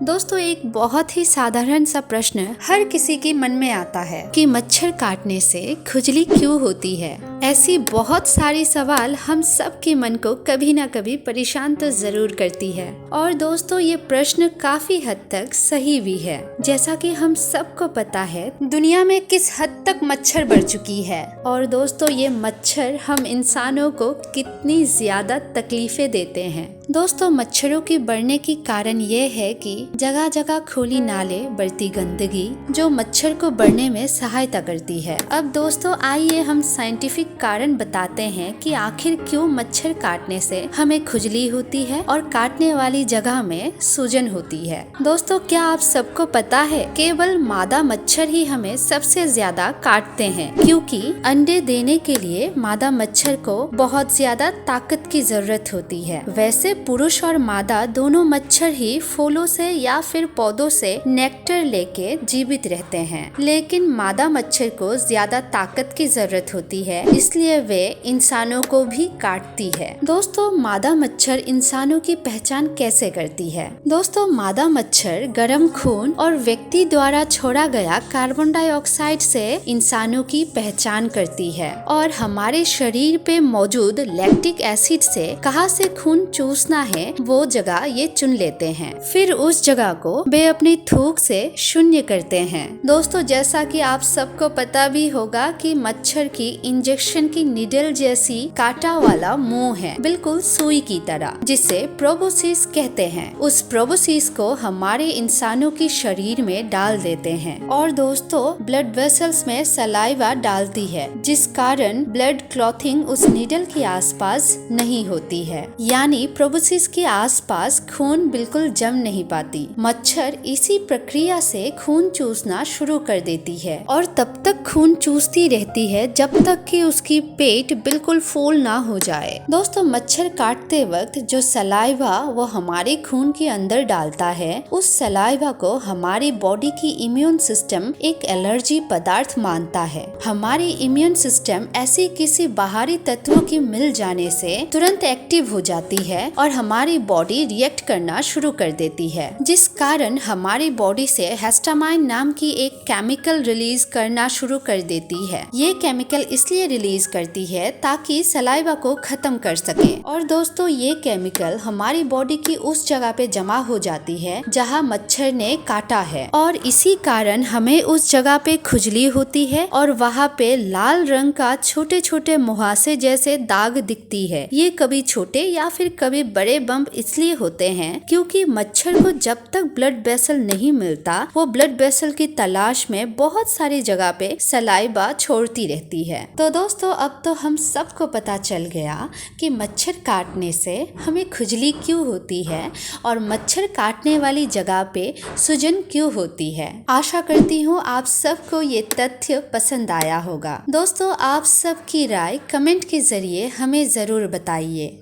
दोस्तों, एक बहुत ही साधारण सा प्रश्न हर किसी के मन में आता है कि मच्छर काटने से खुजली क्यों होती है। ऐसी बहुत सारी सवाल हम सब के मन को कभी ना कभी परेशान तो जरूर करती है। और दोस्तों, ये प्रश्न काफी हद तक सही भी है। जैसा कि हम सबको पता है दुनिया में किस हद तक मच्छर बढ़ चुकी है। और दोस्तों, ये मच्छर हम इंसानों को कितनी ज्यादा तकलीफें देते हैं। दोस्तों, मच्छरों की बढ़ने की कारण ये है कि जगह जगह खुली नाले, बढ़ती गंदगी जो मच्छर को बढ़ने में सहायता करती है। अब दोस्तों, आइए हम साइंटिफिक कारण बताते हैं कि आखिर क्यों मच्छर काटने से हमें खुजली होती है और काटने वाली जगह में सूजन होती है। दोस्तों, क्या आप सबको पता है केवल मादा मच्छर ही हमें सबसे ज्यादा काटते हैं, क्योंकि अंडे देने के लिए मादा मच्छर को बहुत ज्यादा ताकत की जरूरत होती है। वैसे पुरुष और मादा दोनों मच्छर ही फूलों से या फिर पौधों से नेक्टर लेके जीवित रहते हैं, लेकिन मादा मच्छर को ज्यादा ताकत की जरूरत होती है, इसलिए वे इंसानों को भी काटती है। दोस्तों, मादा मच्छर इंसानों की पहचान कैसे करती है। दोस्तों, मादा मच्छर गर्म खून और व्यक्ति द्वारा छोड़ा गया कार्बन डाइऑक्साइड से इंसानों की पहचान करती है और हमारे शरीर पे मौजूद लैक्टिक एसिड से कहाँ से खून चूसना है वो जगह ये चुन लेते हैं। फिर उस जगह को वे अपनी थूक से शून्य करते हैं। दोस्तों, जैसा कि आप सबको पता भी होगा कि मच्छर की इंजेक्शन की निडल जैसी कांटा वाला मुंह है, बिल्कुल सुई की तरह, जिसे प्रोबोसिस कहते हैं। उस प्रोबोसिस को हमारे इंसानों की शरीर में डाल देते हैं और दोस्तों, ब्लड वेसल्स में सलाइवा डालती है, जिस कारण ब्लड क्लॉथिंग उस निडल के आसपास नहीं होती है, यानी प्रोबोसिस के आसपास खून बिल्कुल जम नहीं पाती। मच्छर इसी प्रक्रिया से खून चूसना शुरू कर देती है और तब तक खून चूसती रहती है जब तक कि उसकी पेट बिल्कुल फूल ना हो जाए। दोस्तों, मच्छर काटते वक्त जो सलाइवा वो हमारे खून के अंदर डालता है, उस सलाइवा को हमारी बॉडी की इम्यून सिस्टम एक एलर्जी पदार्थ मानता है। हमारी इम्यून सिस्टम ऐसी किसी बाहरी तत्वों की मिल जाने से तुरंत एक्टिव हो जाती है और हमारी बॉडी रिएक्ट करना शुरू कर देती है, जिस कारण हमारी बॉडी से हिस्टामाइन नाम की एक केमिकल रिलीज करना शुरू कर देती है। ये केमिकल इसलिए रिलीज करती है ताकि सलाइवा को खत्म कर सके। और दोस्तों, ये केमिकल हमारी बॉडी की उस जगह पे जमा हो जाती है जहाँ मच्छर ने काटा है और इसी कारण हमें उस जगह पे खुजली होती है और वहाँ पे लाल रंग का छोटे छोटे मुहासे जैसे दाग दिखती है। ये कभी छोटे या फिर कभी बड़े बम्प इसलिए होते हैं क्योंकि मच्छर को जब तक ब्लड वेसल नहीं मिलता, वो ब्लड वेसल की तलाश में बहुत सारी जगह पे सलाइवा छोड़ती रहती है। तो दोस्तों, अब तो हम सबको पता चल गया कि मच्छर काटने से हमें खुजली क्यों होती है और मच्छर काटने वाली जगह पे सूजन क्यों होती है। आशा करती हूँ आप सबको ये तथ्य पसंद आया होगा। दोस्तों, आप सबकी राय कमेंट के जरिए हमें जरूर बताइए।